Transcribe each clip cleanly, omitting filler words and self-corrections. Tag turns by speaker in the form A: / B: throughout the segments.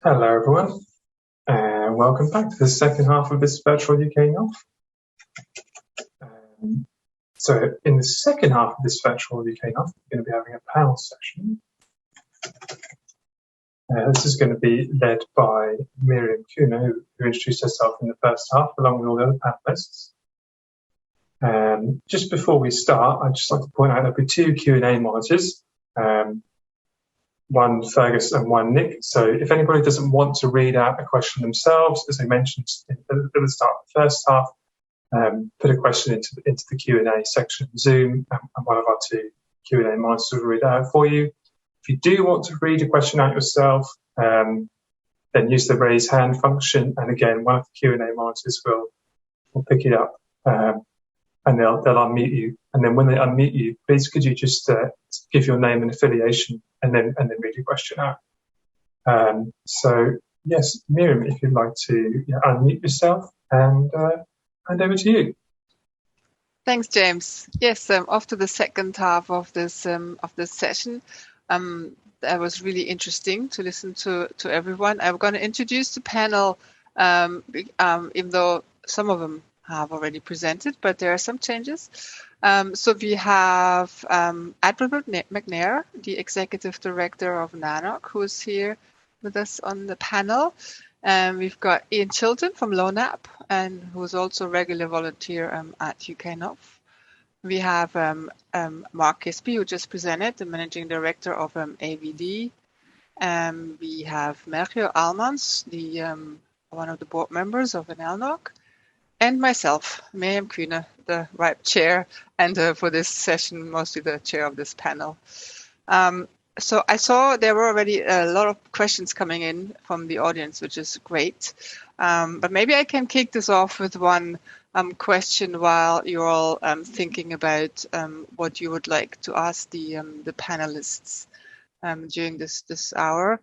A: Hello everyone, and welcome back to the second half of this virtual UKNOF. So in the second half of this virtual UKNOF, we're going to be having a panel session. This is going to be led by Mirjam Kuehne, who introduced herself in the first half, along with all the other panelists. Just before we start, I'd just like to point out there'll be two Q&A monitors. One Fergus and one Nick. So if anybody doesn't want to read out a question themselves, as I mentioned at the start of the first half, put a question into the Q&A section of Zoom, and one of our two Q&A monitors will read it out for you. If you do want to read a question out yourself, then use the raise hand function, and again, one of the Q&A monitors will pick it up, and they'll unmute you. And then when they unmute you, please could you just give your name and affiliation, and then read your question out. So yes, Mirjam, if you'd like to unmute yourself and hand over to you.
B: Thanks, James. Yes, after the second half of this session, that was really interesting to listen to everyone. I'm going to introduce the panel, even though some of them have already presented, but there are some changes. So we have Admiral McNair, the Executive Director of NANOG, who is here with us on the panel. We've got Chilton from LONAP, and who's also a regular volunteer at UKNOF. We have Mark Kisby, who just presented, the Managing Director of AVD. We have Melchior Aelmans, one of the board members of NLNOG. And myself, Mirjam Kuehne, the RIPE chair, and for this session, mostly the chair of this panel. So I saw there were already a lot of questions coming in from the audience, which is great. But maybe I can kick this off with one question while you're all thinking about what you would like to ask the panelists during this hour.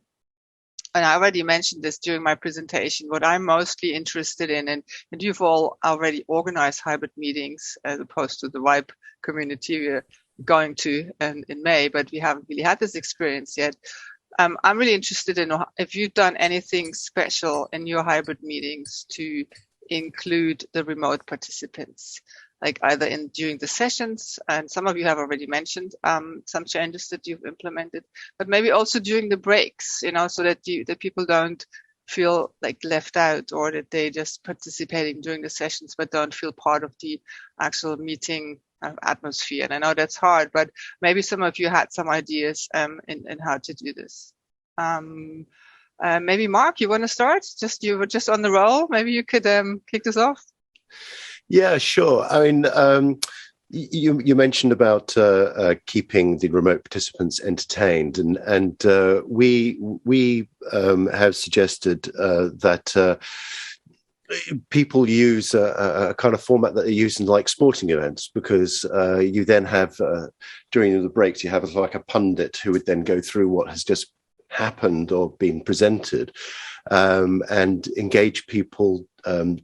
B: And I already mentioned this during my presentation, what I'm mostly interested in, and you've all already organized hybrid meetings as opposed to the RIPE community we're going to in May, but we haven't really had this experience yet. I'm really interested in if you've done anything special in your hybrid meetings to include the remote participants, like either during the sessions, and some of you have already mentioned some changes that you've implemented, but maybe also during the breaks, so that people don't feel like left out, or that they just participating during the sessions but don't feel part of the actual meeting atmosphere. And I know that's hard, but maybe some of you had some ideas in how to do this. Maybe Mark, you want to start? You were just on the roll. Maybe you could kick this off.
C: Yeah, sure. I mean, you mentioned about keeping the remote participants entertained, and we have suggested that people use a kind of format that they use in like sporting events, because you then have during the breaks you have like a pundit who would then go through what has just happened or been presented, and engage people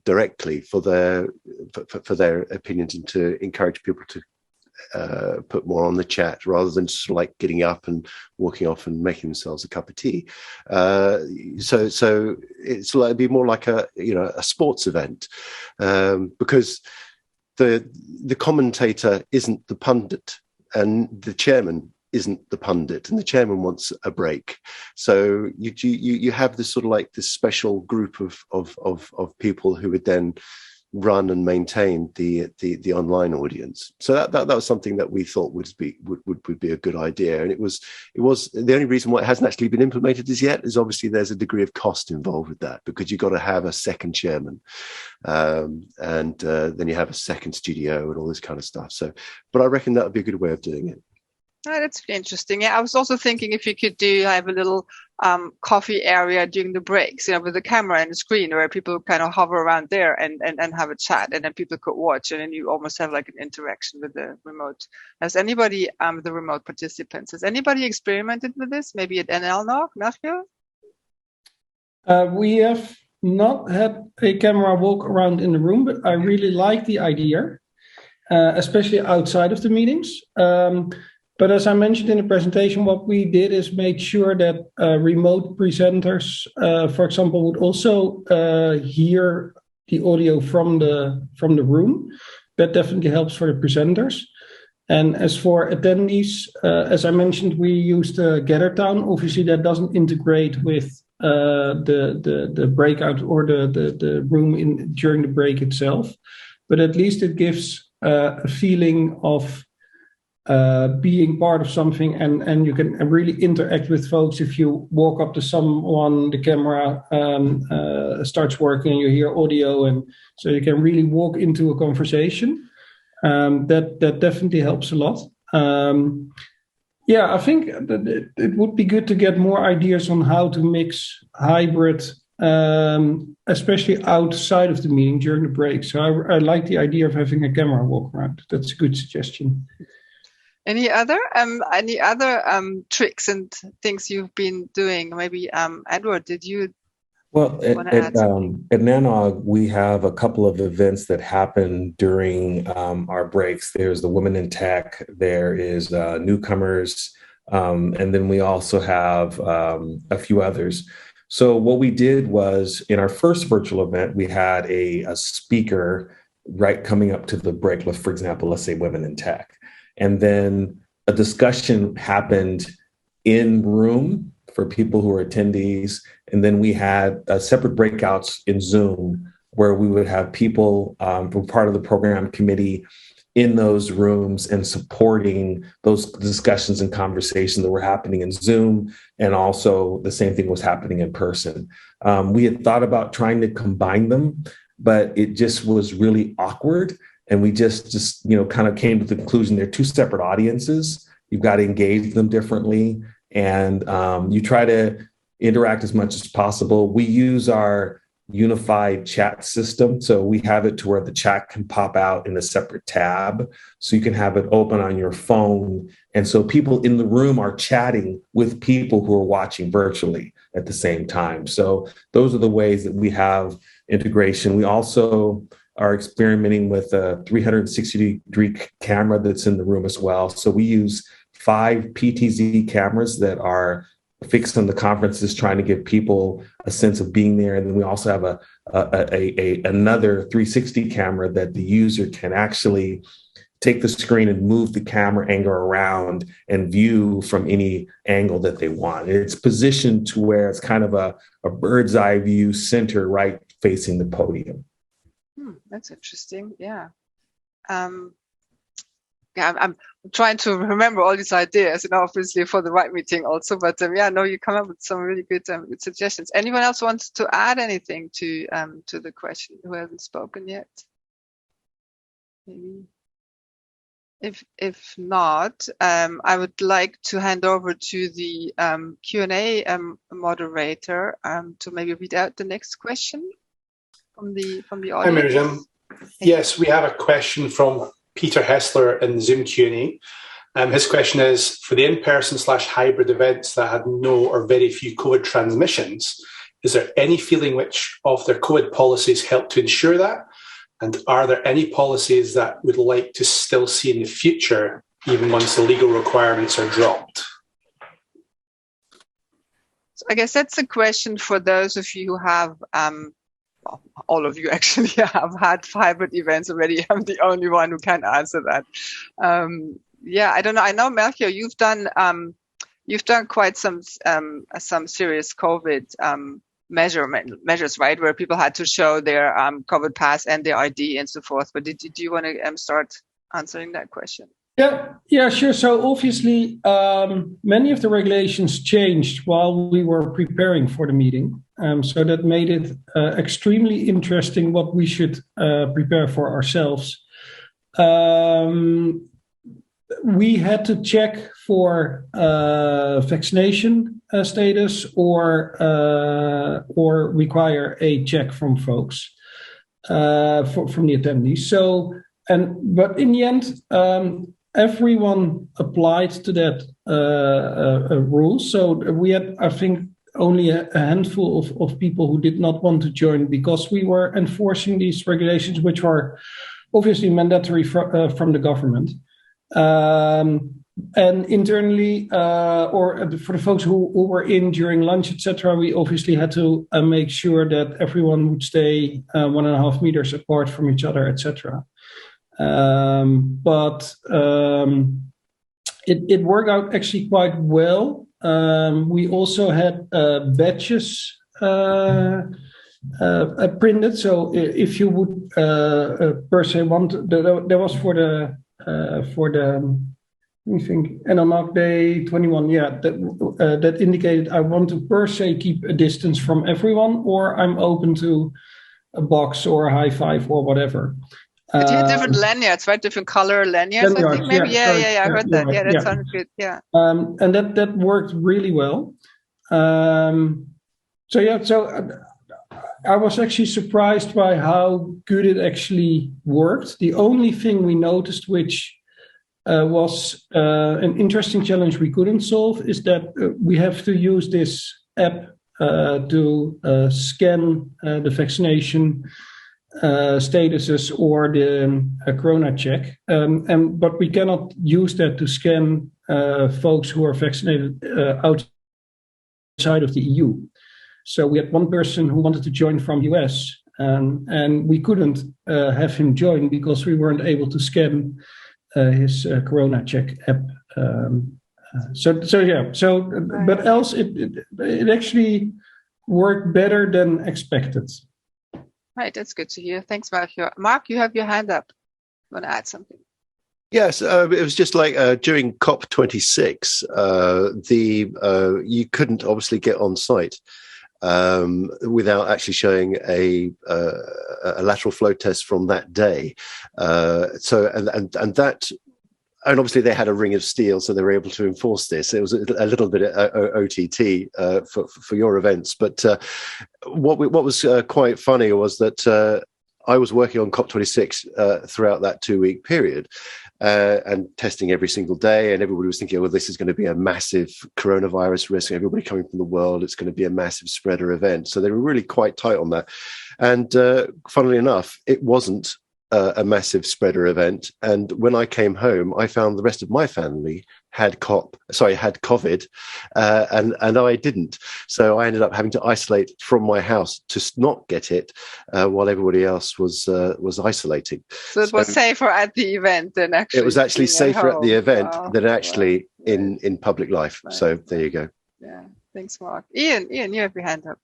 C: directly for their opinions, and to encourage people to put more on the chat rather than just like getting up and walking off and making themselves a cup of tea. So it's like it'd be more like a sports event, because the commentator isn't the pundit, and the chairman isn't the pundit, and the chairman wants a break. So you have this sort of like this special group of people who would then run and maintain the online audience. So that was something that we thought would be a good idea. And it was the only reason why it hasn't actually been implemented as yet is obviously there's a degree of cost involved with that, because you've got to have a second chairman, and then you have a second studio and all this kind of stuff. So, but I reckon that would be a good way of doing it.
B: Oh, that's interesting. Yeah, I was also thinking if you could have a little coffee area during the breaks, with a camera and a screen where people kind of hover around there and have a chat, and then people could watch, and then you almost have like an interaction with the remote. Has anybody, the remote participants, has anybody experimented with this? Maybe at NLNOG, Melchior?
D: We have not had a camera walk around in the room, but I really like the idea, especially outside of the meetings. But as I mentioned in the presentation, what we did is make sure that remote presenters, for example, would also hear the audio from the room. That definitely helps for the presenters. And as for attendees, as I mentioned, we used GatherTown. Obviously, that doesn't integrate with the breakout or the room during the break itself, but at least it gives a feeling of being part of something, and you can really interact with folks. If you walk up to someone, the camera starts working, you hear audio, and so you can really walk into a conversation. That definitely helps a lot. I think that it would be good to get more ideas on how to mix hybrid, especially outside of the meeting during the break. So I like the idea of having a camera walk around. That's a good suggestion.
B: Any other tricks and things you've been doing? Maybe Edward, did you?
E: Well, at NANOG, we have a couple of events that happen during our breaks. There's the Women in Tech, there is newcomers, and then we also have a few others. So what we did was, in our first virtual event, we had a speaker right coming up to the break, for example, let's say Women in Tech. And then a discussion happened in room for people who are attendees. And then we had separate breakouts in Zoom where we would have people who were part of the program committee in those rooms and supporting those discussions and conversations that were happening in Zoom. And also the same thing was happening in person. We had thought about trying to combine them, but it just was really awkward. And we just kind of came to the conclusion they're two separate audiences. You've got to engage them differently. And you try to interact as much as possible. We use our unified chat system. So we have it to where the chat can pop out in a separate tab. So you can have it open on your phone. And so people in the room are chatting with people who are watching virtually at the same time. So those are the ways that we have integration. We also are experimenting with a 360-degree camera that's in the room as well. So we use 5 PTZ cameras that are fixed on the conferences, trying to give people a sense of being there. And then we also have another 360 camera that the user can actually take the screen and move the camera angle around and view from any angle that they want. It's positioned to where it's kind of a bird's eye view center right facing the podium.
B: That's interesting. Yeah. I'm trying to remember all these ideas, and obviously for the right meeting also. But you come up with some really good suggestions. Anyone else wants to add anything to the question who hasn't spoken yet? Maybe. If not, I would like to hand over to the Q&A moderator to maybe read out the next question from the audience.
F: Hi, Mirjam. Yes, we have a question from Peter Hessler in Zoom Q&A. His question is, for the in-person/hybrid events that had no or very few COVID transmissions, is there any feeling which of their COVID policies help to ensure that? And are there any policies that would like to still see in the future, even once the legal requirements are dropped?
B: So I guess that's a question for those of you who have all of you actually have had hybrid events already. I'm the only one who can answer that. I don't know. I know, Melchior, you've done quite some serious COVID measures, right? Where people had to show their COVID pass and their ID and so forth. But did you want to start answering that question?
D: Yeah, sure. So obviously, many of the regulations changed while we were preparing for the meeting. So that made it extremely interesting what we should prepare for ourselves. We had to check for vaccination status or require a check from folks from the attendees. But in the end, everyone applied to that rule. So we had, I think, only a handful of people who did not want to join because we were enforcing these regulations, which were obviously mandatory from the government. And internally, or for the folks who were in during lunch, etc., we obviously had to make sure that everyone would stay 1.5 meters apart from each other, etc. But it worked out actually quite well. We also had badges printed. So if you would per se want, there was for the let me think, NLNOG Day 21, that indicated I want to per se keep a distance from everyone, or I'm open to a box or a high five or whatever.
B: But you had different lanyards, right? Different color lanyards, I think. Maybe, yeah. I heard that.
D: Right.
B: Yeah, that sounds good. Yeah.
D: And that worked really well. So I was actually surprised by how good it actually worked. The only thing we noticed, which was an interesting challenge we couldn't solve, is that we have to use this app to scan the vaccination statuses or the corona check, but we cannot use that to scan folks who are vaccinated outside of the EU. So we had one person who wanted to join from US, and we couldn't have him join because we weren't able to scan his corona check app. But else it actually worked better than expected.
B: Right, that's good to hear. Thanks, Melchior. Mark, you have your hand up. You want to add something?
C: Yes, it was just like during COP26, you couldn't obviously get on site without actually showing a lateral flow test from that day. And obviously they had a ring of steel, so they were able to enforce this. It was a little bit OTT for your events. But what was quite funny was that I was working on COP26 throughout that 2-week period and testing every single day. And everybody was thinking, well, this is going to be a massive coronavirus risk. Everybody coming from the world, it's going to be a massive spreader event. So they were really quite tight on that. And funnily enough, it wasn't a massive spreader event. And when I came home, I found the rest of my family had COVID, and I didn't. So I ended up having to isolate from my house to not get it, while everybody else was isolating.
B: So it was safer at the event than actually.
C: It was actually safer at the event than actually in public life. Right. So there you go.
B: Yeah, thanks, Mark. Ian, you have your hand up.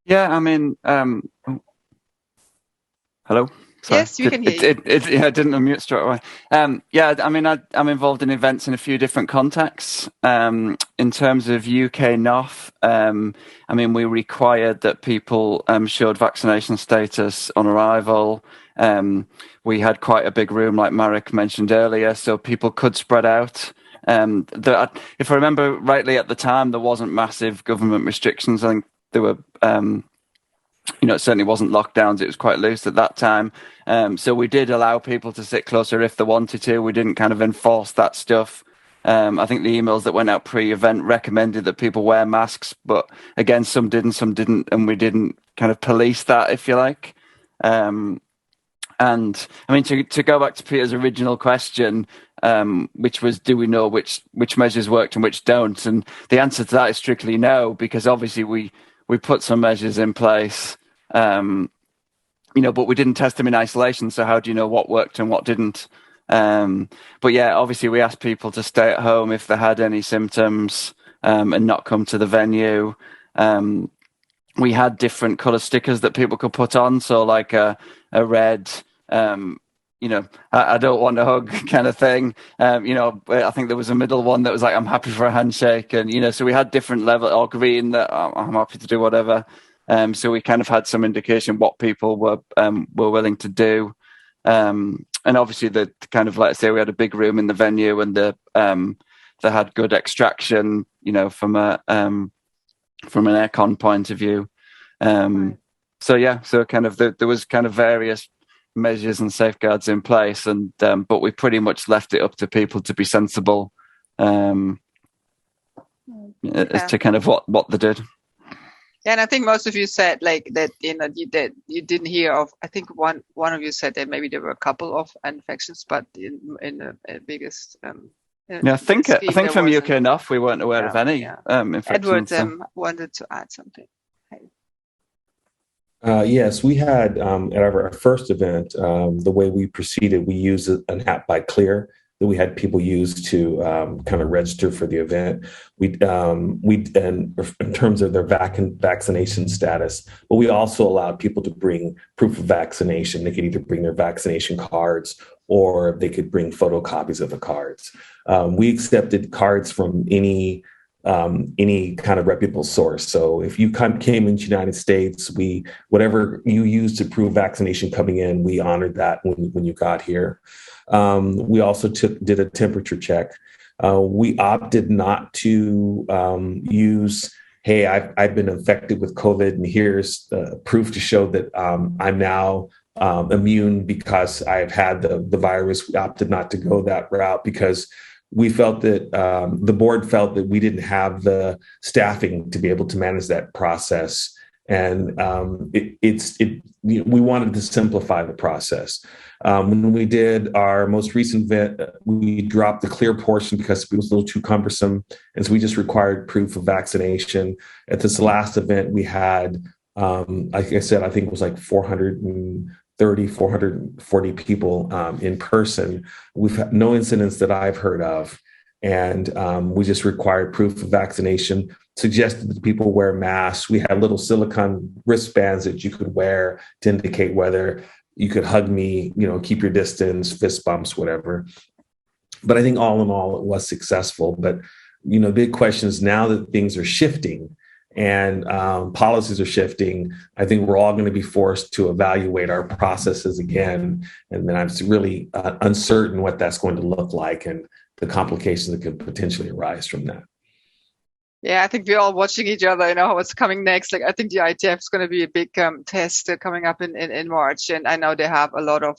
G: Yeah, I mean. Hello? Sorry.
B: Yes, you can hear you.
G: I didn't unmute straight away. I mean, I'm involved in events in a few different contexts. In terms of UKNOF, I mean, we required that people showed vaccination status on arrival. We had quite a big room, like Marek mentioned earlier, so people could spread out. If I remember rightly at the time, there wasn't massive government restrictions. I think there were... it certainly wasn't lockdowns. It was quite loose at that time. So we did allow people to sit closer if they wanted to. We didn't kind of enforce that stuff. I think the emails that went out pre-event recommended that people wear masks, but again, some didn't, and we didn't kind of police that, if you like. And I mean, to go back to Peter's original question, which was, do we know which measures worked and which don't? And the answer to that is strictly no, because obviously we put some measures in place, but we didn't test them in isolation. So how do you know what worked and what didn't? But yeah, obviously we asked people to stay at home if they had any symptoms and not come to the venue. We had different colour stickers that people could put on. So like a red, I don't want a hug kind of thing. I think there was a middle one that was like, I'm happy for a handshake. And, so we had different level, or green that I'm happy to do whatever. So we kind of had some indication what people were willing to do. And obviously the kind of, let's say we had a big room in the venue and they had good extraction, from an aircon point of view. So kind of there was kind of various measures and safeguards in place, and but we pretty much left it up to people to be sensible as to kind of what they did.
B: Yeah, and I think most of you said like that, that you didn't hear of. I think one of you said that maybe there were a couple of infections, but in the biggest.
G: Yeah, I think from UKNOF we weren't aware of any infections.
B: Edward wanted to add something.
E: Yes, we had at our first event, the way we proceeded, we used an app by Clear that we had people use to kind of register for the event. And in terms of their vaccination status, but we also allowed people to bring proof of vaccination. They could either bring their vaccination cards or they could bring photocopies of the cards. We accepted cards from any kind of reputable source. So if you came into the United States, whatever you used to prove vaccination coming in, we honored that when you got here. We also did a temperature check. We opted not to use, hey, I've been infected with COVID and here's proof to show that I'm now immune because I've had the virus. We opted not to go that route because we felt that the board felt that we didn't have the staffing to be able to manage that process. And we wanted to simplify the process. When we did our most recent event, we dropped the Clear portion because it was a little too cumbersome. And so we just required proof of vaccination. At this last event, we had, like I said, I think it was like 440 people in person. We've had no incidents that I've heard of. And we just required proof of vaccination, suggested that people wear masks. We had little silicone wristbands that you could wear to indicate whether you could hug me, keep your distance, fist bumps, whatever. But I think all in all, it was successful. But, the big question is now that things are shifting and policies are shifting, I think we're all going to be forced to evaluate our processes again. And then I'm really uncertain what that's going to look like and the complications that could potentially arise from that.
B: Yeah, I think we're all watching each other, what's coming next. Like, I think the ITF is going to be a big test coming up in March. And I know they have a lot of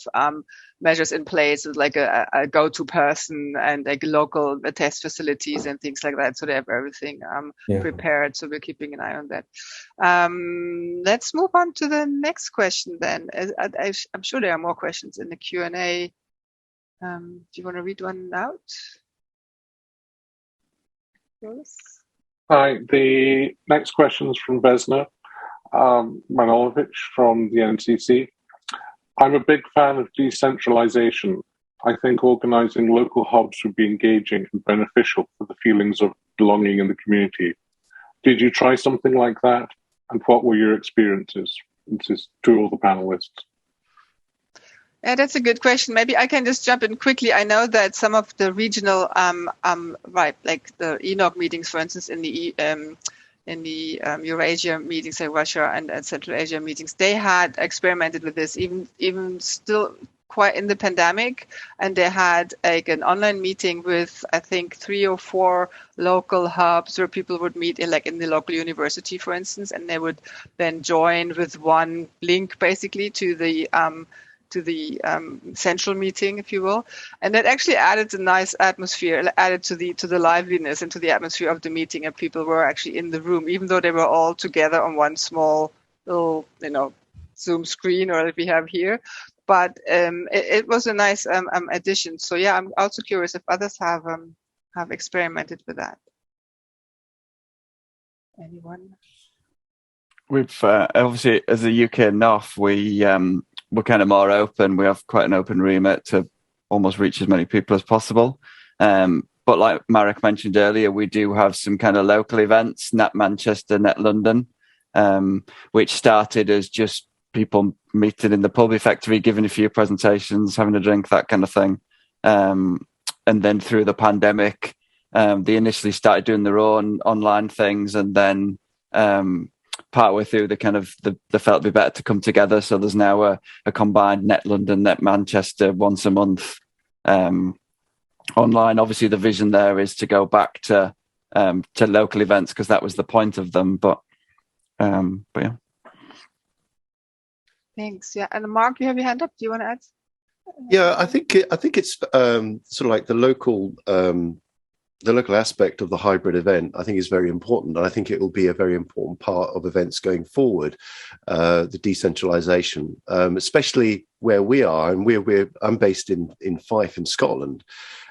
B: measures in place with like a go-to person and like local test facilities and things like that. So they have everything prepared. So we're keeping an eye on that. Let's move on to the next question then. I'm sure there are more questions in the Q&A. Do you want to read one out? Yes.
H: Hi, the next question is from Vesna Manolovich from the NCC. I'm a big fan of decentralization. I think organizing local hubs would be engaging and beneficial for the feelings of belonging in the community. Did you try something like that? And what were your experiences? This is to all the panelists.
B: Yeah, that's a good question. Maybe I can just jump in quickly. I know that some of the regional, like the NLOG meetings, for instance, in the Eurasia meetings, like Russia and Central Asia meetings, they had experimented with this, even still quite in the pandemic, and they had like an online meeting with I think 3 or 4 local hubs where people would meet in the local university, for instance, and they would then join with one link basically to the central meeting, if you will, and that actually added a nice atmosphere, added to the liveliness and to the atmosphere of the meeting, and people were actually in the room, even though they were all together on one small little, Zoom screen or like we have here. But it was a nice addition. So yeah, I'm also curious if others have experimented with that. Anyone?
G: We've obviously, as a UKNOF, we're kind of more open. We have quite an open remit to almost reach as many people as possible. But like Marek mentioned earlier, we do have some kind of local events, Net Manchester, Net London, which started as just people meeting in the pub, effectively giving a few presentations, having a drink, that kind of thing. And then through the pandemic, they initially started doing their own online things, and then partway through, they felt it'd be better to come together. So there's now a combined Net London, Net Manchester once a month online. Obviously, the vision there is to go back to local events because that was the point of them. But yeah.
B: Thanks. Yeah, and Mark, you have your hand up. Do you want to add?
C: Yeah, I think it's sort of like the local aspect of the hybrid event, I think, is very important. And I think it will be a very important part of events going forward, the decentralization, especially where we are. And I'm based in Fife in Scotland.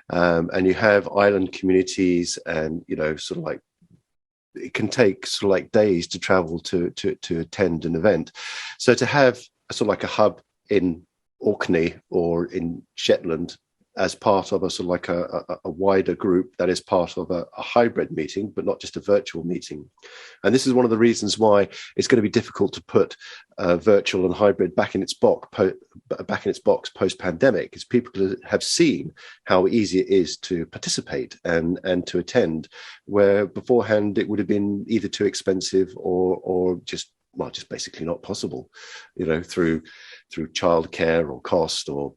C: And you have island communities and, sort of like, it can take sort of like days to travel to attend an event. So to have sort of like a hub in Orkney or in Shetland as part of a sort of like a wider group that is part of a hybrid meeting, but not just a virtual meeting. And this is one of the reasons why it's going to be difficult to put virtual and hybrid back in its box post-pandemic, is people have seen how easy it is to participate and to attend, where beforehand it would have been either too expensive or just basically not possible, through childcare or cost or,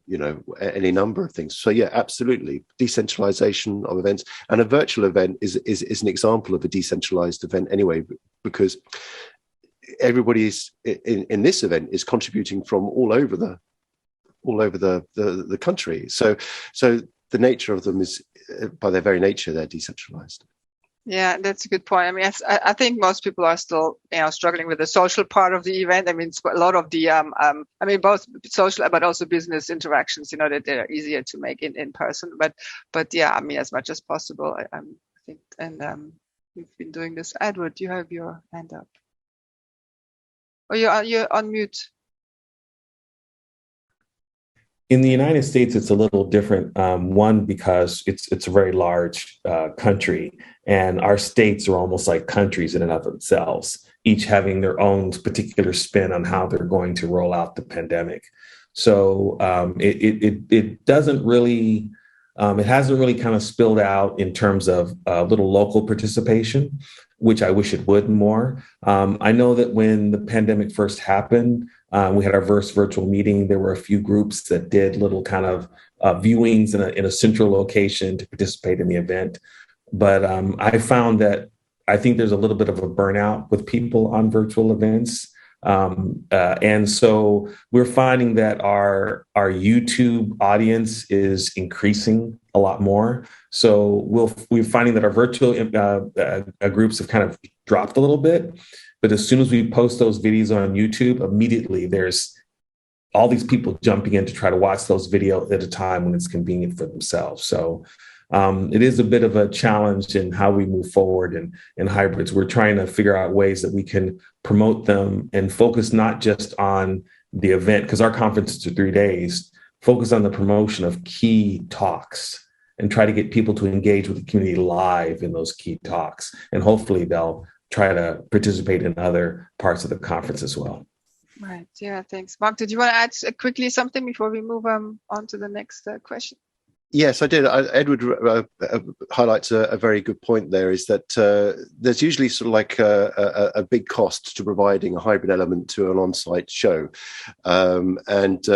C: any number of things. So yeah, absolutely. Decentralization of events, and a virtual event is an example of a decentralized event anyway, because everybody is in this event is contributing from all over the country. So the nature of them is, by their very nature, they're decentralized.
B: Yeah, that's a good point. I mean, I think most people are still, struggling with the social part of the event. I mean, it's a lot of the, both social but also business interactions, that they're easier to make in person. But yeah, I mean, as much as possible, I think. And we've been doing this. Edward, you have your hand up. Oh, you're on mute.
E: In the United States, it's a little different. One, because it's a very large country, and our states are almost like countries in and of themselves, each having their own particular spin on how they're going to roll out the pandemic. So it doesn't really, it hasn't really kind of spilled out in terms of little local participation, which I wish it would more. I know that when the pandemic first happened, we had our first virtual meeting. There were a few groups that did little kind of viewings in a central location to participate in the event. But I found that I think there's a little bit of a burnout with people on virtual events. And so we're finding that our YouTube audience is increasing a lot more. So we're finding that our virtual groups have kind of dropped a little bit. But as soon as we post those videos on YouTube, immediately there's all these people jumping in to try to watch those videos at a time when it's convenient for themselves. So it is a bit of a challenge in how we move forward in hybrids. We're trying to figure out ways that we can promote them and focus not just on the event, because our conferences are 3 days, focus on the promotion of key talks and try to get people to engage with the community live in those key talks. And hopefully they'll try to participate in other parts of the conference as well.
B: Right. Yeah, thanks. Mark, did you want to add quickly something before we move on to the next question?
C: Yes, I did. Edward highlights a very good point there, is that there's usually sort of like a big cost to providing a hybrid element to an on-site show. And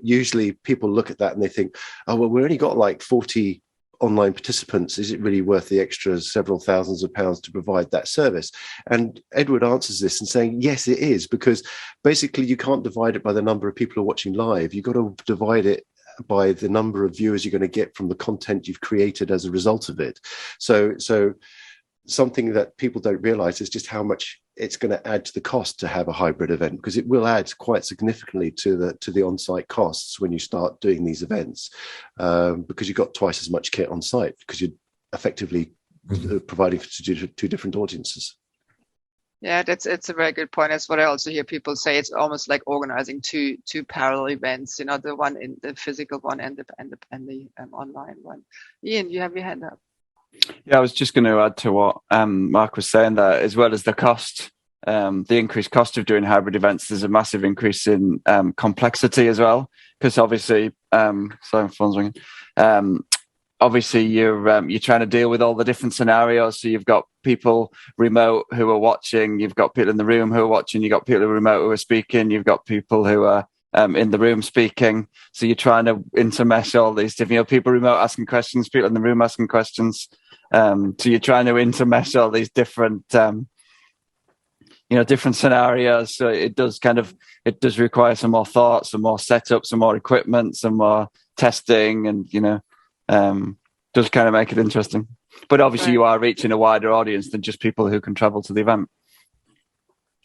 C: usually people look at that and they think, oh, well, we've only got like 40 online participants. Is it really worth the extra several thousands of pounds to provide that service? And Edward answers this and saying, yes, it is, because basically you can't divide it by the number of people who are watching live. You've got to divide it by the number of viewers you're going to get from the content you've created as a result of it. So something that people don't realize is just how much it's going to add to the cost to have a hybrid event, because it will add quite significantly to the on-site costs when you start doing these events, because you've got twice as much kit on site, because you're effectively providing for two different audiences.
B: Yeah, it's a very good point. That's what I also hear people say. It's almost like organizing two parallel events. The one in the physical one and the online one. Ian, you have your hand up.
G: Yeah, I was just going to add to what Mark was saying, that as well as the cost, the increased cost of doing hybrid events, there's a massive increase in complexity as well. Because obviously, sorry, phone's ringing. Obviously, you're trying to deal with all the different scenarios. So you've got people remote who are watching. You've got people in the room who are watching. You've got people remote who are speaking. You've got people who are in the room speaking. So you're trying to intermesh all these different, people remote asking questions, people in the room asking questions. So you're trying to intermesh all these different, different scenarios. So it does require some more thought, some more setup, some more equipment, some more testing, and, does kind of make it interesting. But obviously, you are reaching a wider audience than just people who can travel to the event.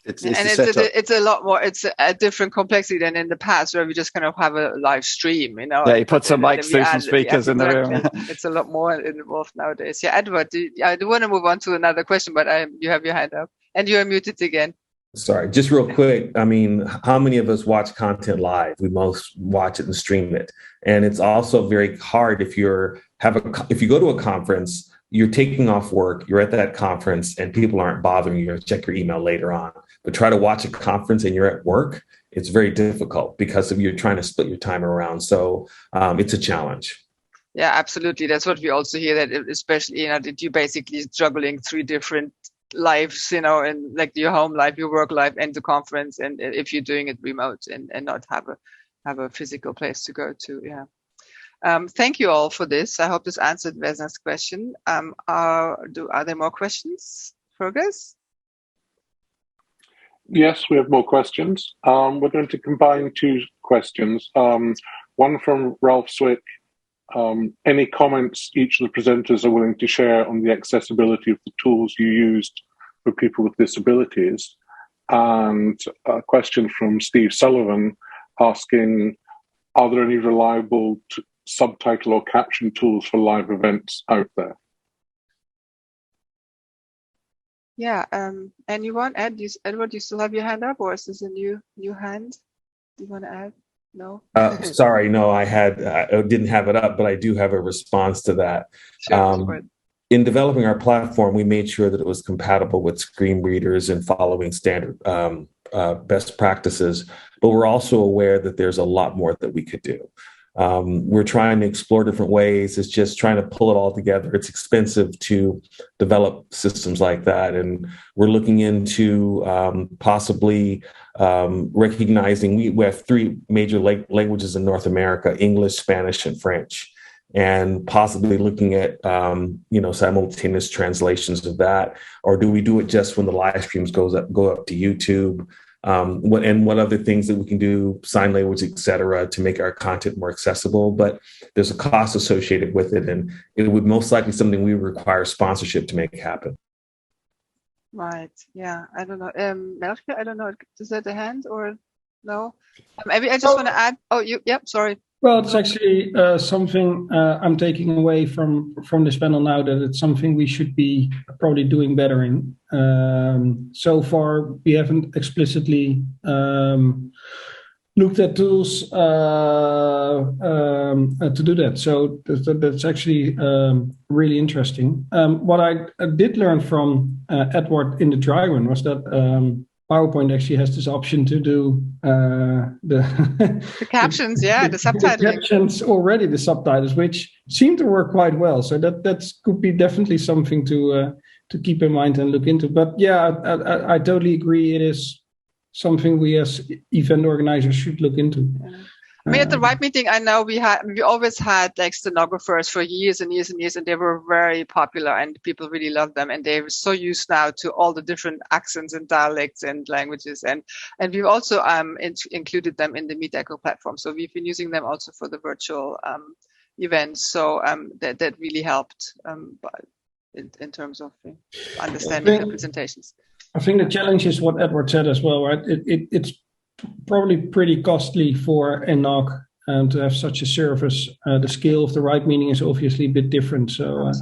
B: It's a lot more. It's a different complexity than in the past, where we just kind of have a live stream.
G: Yeah, you put some mics through some speakers in the room.
B: It's a lot more involved nowadays. Yeah, Edward, I do want to move on to another question, but you have your hand up and you are muted again.
E: Sorry, just real quick. I mean, how many of us watch content live? We most watch it and stream it, and it's also very hard if you go to a conference. You're taking off work, you're at that conference, and people aren't bothering you to check your email later on. But try to watch a conference and you're at work, it's very difficult because you're trying to split your time around. So it's a challenge.
B: Yeah, absolutely. That's what we also hear, that especially, that you're basically juggling 3 different lives, and like your home life, your work life, and the conference. And if you're doing it remote and not have a physical place to go to. Yeah. Thank you all for this. I hope this answered Vesna's question. Are there more questions, Fergus?
H: Yes, we have more questions. We're going to combine 2 questions. One from Ralph Swick. Any comments each of the presenters are willing to share on the accessibility of the tools you used for people with disabilities? And a question from Steve Sullivan asking, are there any reliable subtitle or caption tools for live events out there?
B: Yeah, anyone? Edward, you still have your hand up, or is this a new hand? Do you want to add? No?
E: Sorry, no, I didn't have it up, but I do have a response to that.
B: Sure,
E: in developing our platform, we made sure that it was compatible with screen readers and following standard best practices, but we're also aware that there's a lot more that we could do. We're trying to explore different ways. It's just trying to pull it all together. It's expensive to develop systems like that. And we're looking into possibly recognizing, we have 3 major languages in North America: English, Spanish, and French, and possibly looking at, simultaneous translations of that. Or do we do it just when the live streams go up to YouTube? What other things that we can do, sign language, et cetera, to make our content more accessible. But there's a cost associated with it, and it would most likely something we would require sponsorship to make happen.
B: Right. Yeah. I don't know. Melchior, I don't know. Is that a hand or no? Maybe I just want to add. Oh, yep. Sorry.
D: Well, it's actually something I'm taking away from this panel now, that it's something we should be probably doing better in. So far, we haven't explicitly looked at tools to do that. So that's actually really interesting. What I did learn from Edward in the dry run was that PowerPoint actually has this option to do the
B: captions, the subtitles.
D: The captions already, the subtitles, which seem to work quite well. So that could be definitely something to keep in mind and look into. But yeah, I totally agree. It is something we as event organizers should look into.
B: Yeah. I mean, at the Right meeting, I know we always had like stenographers for years and years and years, and they were very popular and people really loved them. And they're so used now to all the different accents and dialects and languages. And we've also included them in the Meet Echo platform. So we've been using them also for the virtual events. So that really helped in terms of understanding the presentations.
D: I think the challenge is what Edward said as well, right? It's probably pretty costly for NLOG to have such a service. The scale of the Right meeting is obviously a bit different. So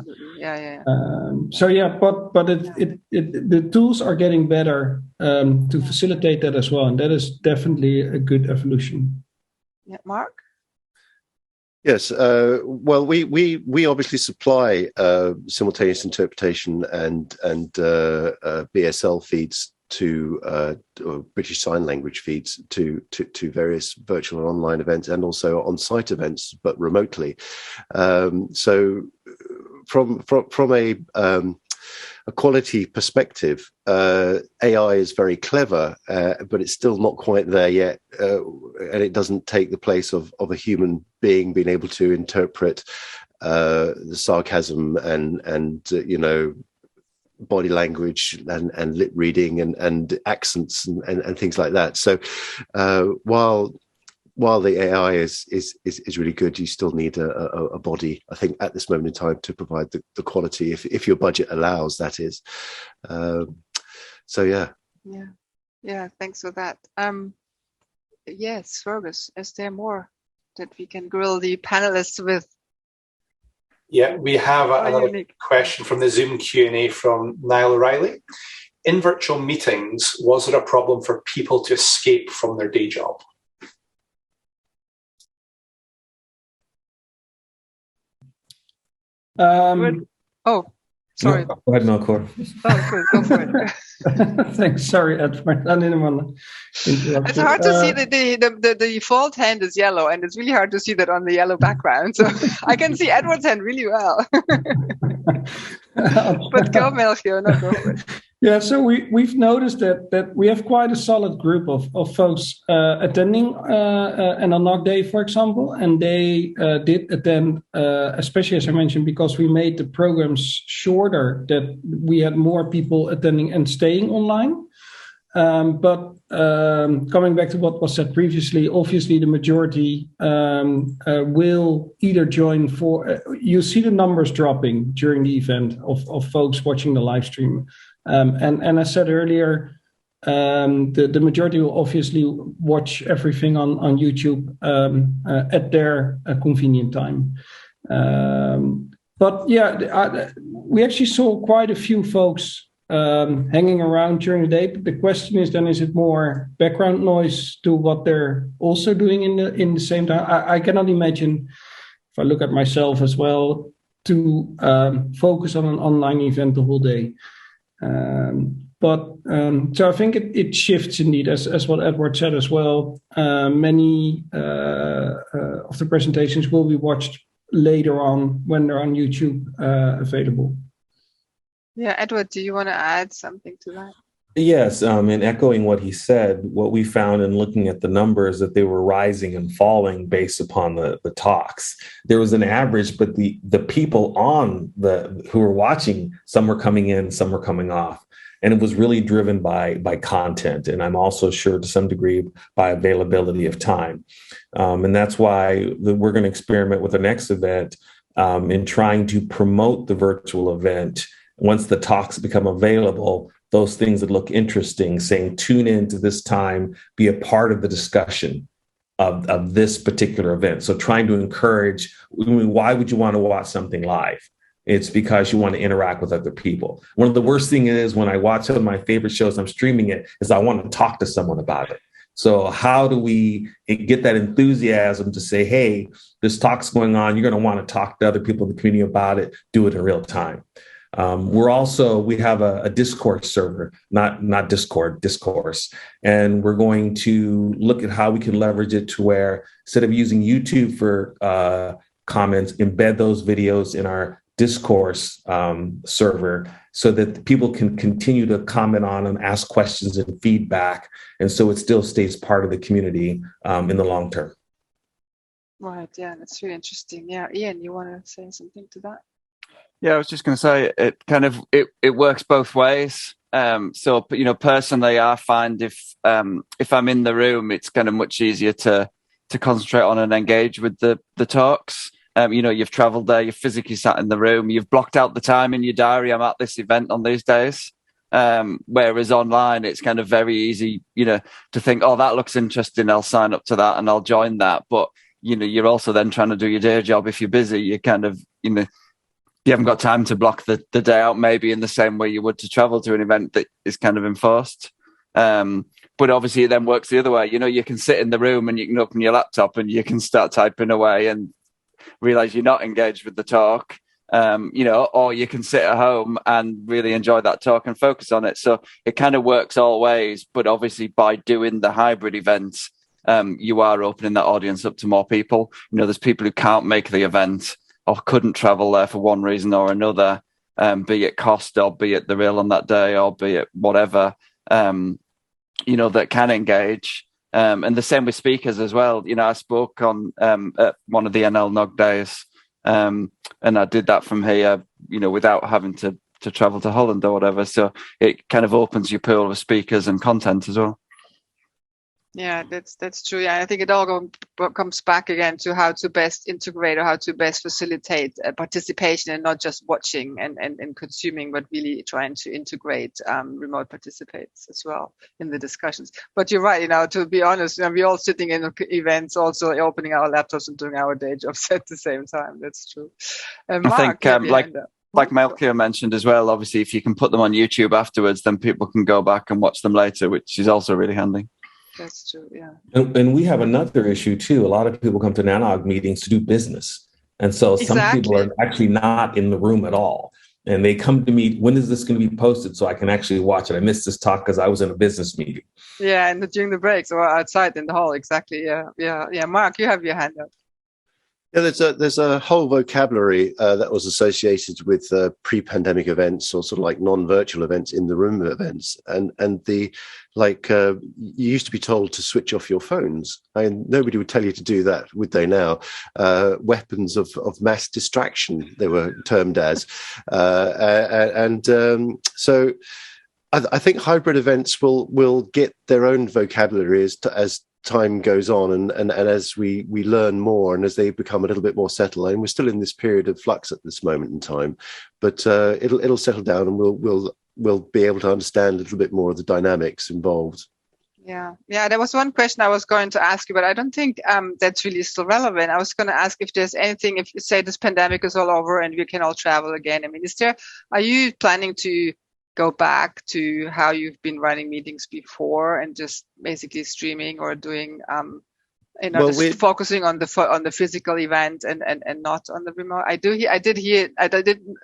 D: but the tools are getting better to facilitate that as well, and that is definitely a good evolution.
B: Yeah, Mark.
C: Yes, well, we obviously supply simultaneous interpretation and BSL feeds to British Sign Language feeds to various virtual and online events, and also on-site events, but remotely. So from a quality perspective, AI is very clever, but it's still not quite there yet, and it doesn't take the place of a human being being able to interpret the sarcasm and body language and lip reading and accents and things like that. So while while the AI is really good, you still need a body, I think, at this moment in time to provide the quality, if your budget allows, that is. So yeah.
B: Yeah, thanks for that. Yes, Fergus, is there more that we can grill the panelists with?
F: Yeah, we have another question from the Zoom Q&A from Niall O'Reilly. In virtual meetings, was there a problem for people to escape from their day job?
B: Sorry.
E: No, go ahead, Melchior.
B: Oh, good. Go for
D: it. Thanks. Sorry, Edward. I didn't want to interrupt.
B: It's hard to see that the default hand is yellow, and it's really hard to see that on the yellow background. So I can see Edward's hand really well. But go, Melchior. No, go for it.
D: Yeah, so we've noticed that we have quite a solid group of folks attending NLNOG Day, for example, and they did attend, especially as I mentioned, because we made the programs shorter, that we had more people attending and staying online. But coming back to what was said previously, obviously the majority will either join for. You see the numbers dropping during the event of folks watching the live stream. And as I said earlier, the majority will obviously watch everything on YouTube at their convenient time. But yeah, we actually saw quite a few folks hanging around during the day. But the question is then, is it more background noise to what they're also doing in the same time? I cannot imagine, if I look at myself as well, to focus on an online event the whole day. So I think it shifts indeed, as what Edward said as well. Many of the presentations will be watched later on when they're on YouTube available.
B: Yeah, Edward, do you want to add something to that?
E: Yes, and echoing what he said, what we found in looking at the numbers, that they were rising and falling based upon the talks. There was an average, but the people who were watching, some were coming in, some were coming off. And it was really driven by content. And I'm also sure to some degree by availability of time. And that's why we're going to experiment with the next event in trying to promote the virtual event. Once the talks become available, those things that look interesting, saying, tune in to this time, be a part of the discussion of this particular event. So trying to encourage, why would you want to watch something live? It's because you want to interact with other people. One of the worst things is when I watch some of my favorite shows, I'm streaming it, is I want to talk to someone about it. So how do we get that enthusiasm to say, hey, this talk's going on, you're going to want to talk to other people in the community about it, do it in real time. We have a discourse server, not Discord, discourse. And we're going to look at how we can leverage it to where, instead of using YouTube for comments, embed those videos in our discourse server so that people can continue to comment on them, ask questions and feedback. And so it still stays part of the community in the long term.
B: Right. Yeah, that's really interesting. Yeah. Ian, you want to say something to that?
G: Yeah, I was just going to say it works both ways. So, personally, I find if I'm in the room, it's kind of much easier to concentrate on and engage with the talks. You've traveled there, you've physically sat in the room, you've blocked out the time in your diary. I'm at this event on these days. Whereas online, it's kind of very easy, to think, oh, that looks interesting. I'll sign up to that and I'll join that. But, you're also then trying to do your day job. If you're busy, you kind of, you haven't got time to block the day out, maybe in the same way you would to travel to an event that is kind of enforced. But obviously it then works the other way. You can sit in the room and you can open your laptop and you can start typing away and realize you're not engaged with the talk, or you can sit at home and really enjoy that talk and focus on it. So it kind of works all ways. But obviously by doing the hybrid events, you are opening that audience up to more people. There's people who can't make the event or couldn't travel there for one reason or another, be it cost or be it the rail on that day or be it whatever, that can engage. And the same with speakers as well. I spoke on at one of the NLNOG days, and I did that from here, without having to travel to Holland or whatever. So it kind of opens your pool of speakers and content as well.
B: Yeah, that's true. Yeah, I think it all comes back again to how to best integrate or how to best facilitate participation and not just watching and consuming, but really trying to integrate remote participants as well in the discussions. But you're right, to be honest, we're all sitting in events, also opening our laptops and doing our day jobs at the same time. That's true. Mark,
G: I think like Melchior mentioned as well, obviously, if you can put them on YouTube afterwards, then people can go back and watch them later, which is also really handy.
B: That's true, yeah.
E: And we have another issue too. A lot of people come to NANOG meetings to do business. And so some people are actually not in the room at all. And they come to me, when is this going to be posted so I can actually watch it? I missed this talk because I was in a business meeting.
B: Yeah, and during the breaks or outside in the hall, exactly. Yeah. Mark, you have your hand up.
C: Yeah, there's a whole vocabulary that was associated with pre-pandemic events or sort of like non-virtual events, in the room events, and you used to be told to switch off your phones. Nobody would tell you to do that, would they now? Weapons of mass distraction, they were termed as, so I think hybrid events will get their own vocabulary as time goes on and as we learn more and as they become a little bit more settled. And we're still in this period of flux at this moment in time, but it'll settle down and we'll be able to understand a little bit more of the dynamics involved.
B: Yeah, there was one question I was going to ask you, but I don't think that's really still relevant. I was going to ask if there's anything, if you say this pandemic is all over and we can all travel again. I mean, are you planning to go back to how you've been running meetings before and just basically streaming or doing, focusing on the physical event and not on the remote?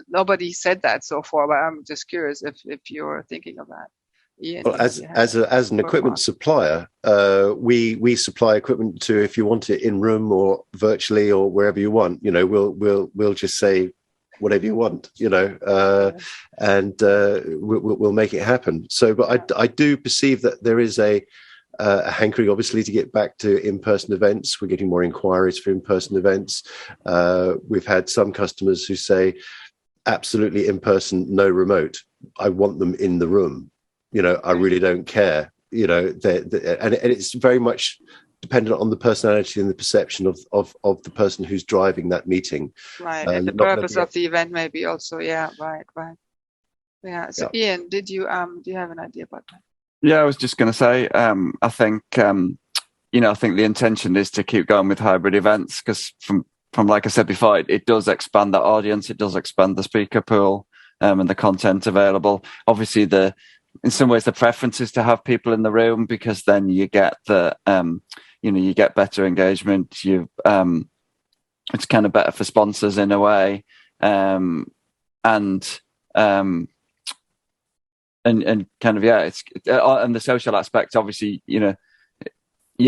B: Nobody said that so far, but I'm just curious if you're thinking of that. Ian,
C: well, as an equipment supplier, we supply equipment to, if you want it in room or virtually or wherever you want, we'll just say, whatever you want, and we'll make it happen. So, but I do perceive that there is a hankering, obviously, to get back to in-person events. We're getting more inquiries for in-person events. We've had some customers who say, absolutely in-person, no remote. I want them in the room. I really don't care. And it's very much dependent on the personality and the perception of the person who's driving that meeting.
B: Right, and the purpose of the event maybe also. Yeah, right. Yeah. So Ian, do you have an idea about that?
G: Yeah, I was just going to say, I think the intention is to keep going with hybrid events because from like I said before, it does expand the audience, it does expand the speaker pool and the content available. Obviously, in some ways, the preference is to have people in the room because then you get you get better engagement. It's kind of better for sponsors in a way, and kind of it's and the social aspect. Obviously, you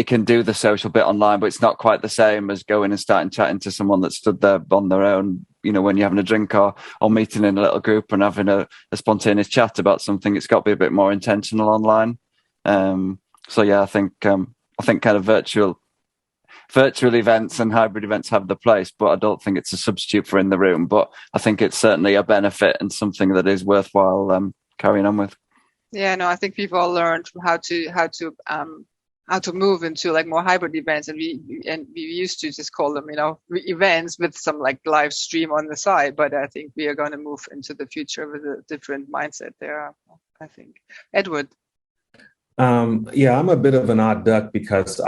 G: can do the social bit online, but it's not quite the same as going and starting chatting to someone that stood there on their own. When you're having a drink or meeting in a little group and having a spontaneous chat about something, it's got to be a bit more intentional online. So yeah, I think kind of virtual events and hybrid events have the place, but I don't think it's a substitute for in the room. But I think it's certainly a benefit and something that is worthwhile carrying on with.
B: Yeah, no, I think we've all learned how to move into like more hybrid events, and we used to just call them events with some like live stream on the side. But I think we are going to move into the future with a different mindset there. I think. Edward.
E: Yeah, I'm a bit of an odd duck because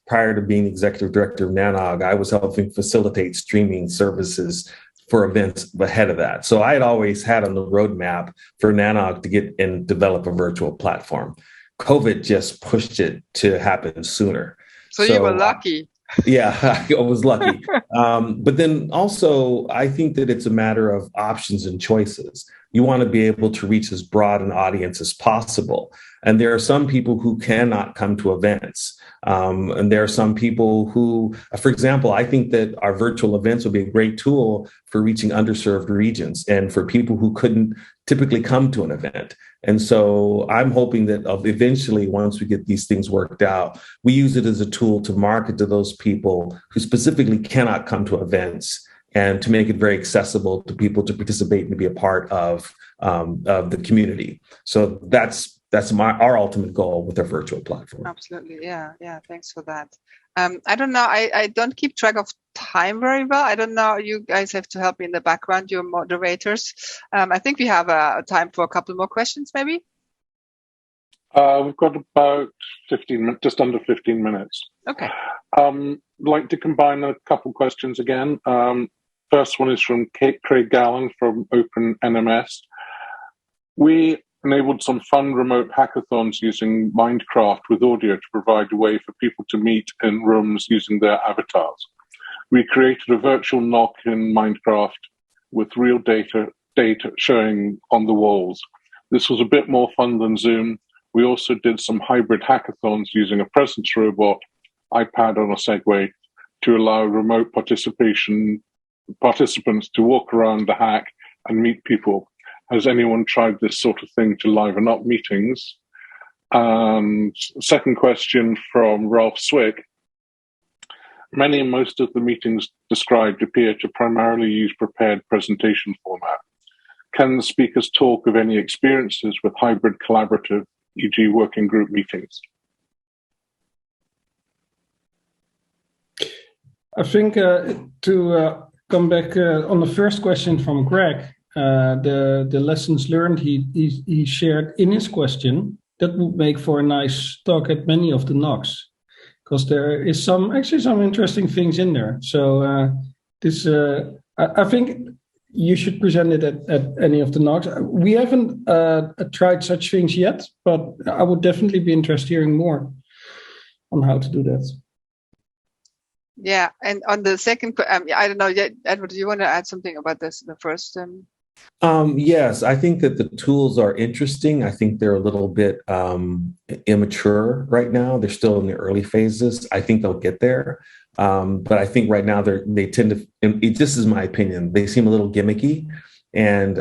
E: prior to being executive director of NANOG, I was helping facilitate streaming services for events ahead of that. So I had always had on the roadmap for NANOG to get and develop a virtual platform. COVID just pushed it to happen sooner.
B: So you were lucky.
E: Yeah, I was lucky. But then also, I think that it's a matter of options and choices. You want to be able to reach as broad an audience as possible. And there are some people who cannot come to events. And there are some people who, for example, I think that our virtual events would be a great tool for reaching underserved regions and for people who couldn't typically come to an event. And so I'm hoping that eventually, once we get these things worked out, we use it as a tool to market to those people who specifically cannot come to events and to make it very accessible to people to participate and to be a part of the community. So that's that's our ultimate goal with our virtual platform.
B: Absolutely, yeah. Thanks for that. I don't know. I don't keep track of time very well. I don't know. You guys have to help me in the background. You're moderators. I think we have time for a couple more questions, maybe.
H: We've got about 15, just under 15 minutes.
B: Okay.
H: I'd like to combine a couple questions again. First one is from Craig Gallen from Open NMS. We enabled some fun remote hackathons using Minecraft with audio to provide a way for people to meet in rooms using their avatars. We created a virtual NOC in Minecraft with real data showing on the walls. This was a bit more fun than Zoom. We also did some hybrid hackathons using a presence robot, iPad on a Segway, to allow remote participants to walk around the hack and meet people. Has anyone tried this sort of thing to liven up meetings? And second question from Ralph Swick. Many and most of the meetings described appear to primarily use prepared presentation format. Can the speakers talk of any experiences with hybrid collaborative, e.g. working group meetings?
D: I think to come back on the first question from Greg, the lessons learned he shared in his question, that would make for a nice talk at many of the NOCs, because there is some interesting things in there. So I think you should present it at any of the NOCs. We haven't tried such things yet, but I would definitely be interested in hearing more on how to do that.
B: Yeah, and on the second, I don't know, Edward, do you want to add something about this? The first.
E: Yes, I think that the tools are interesting. I think they're a little bit immature right now. They're still in the early phases. I think they'll get there. But I think right now they tend to, this is my opinion, they seem a little gimmicky. And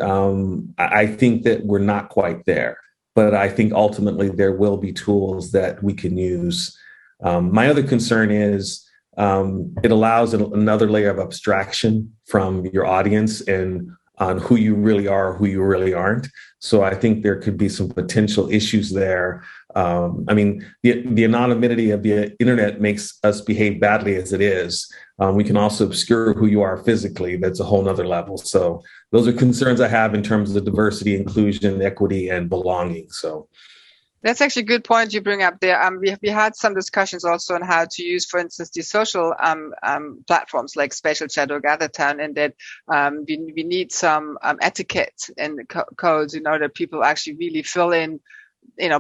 E: I think that we're not quite there. But I think ultimately there will be tools that we can use. My other concern is it allows another layer of abstraction from your audience and on who you really are or who you really aren't. So I think there could be some potential issues there. I mean, the anonymity of the internet makes us behave badly as it is. We can also obscure who you are physically. That's a whole nother level. So those are concerns I have in terms of diversity, inclusion, equity, and belonging. So
B: that's actually a good point you bring up there. We had some discussions also on how to use, for instance, the social platforms like Spatial Chat or GatherTown, and that we need some etiquette and codes in order that people actually really fill in,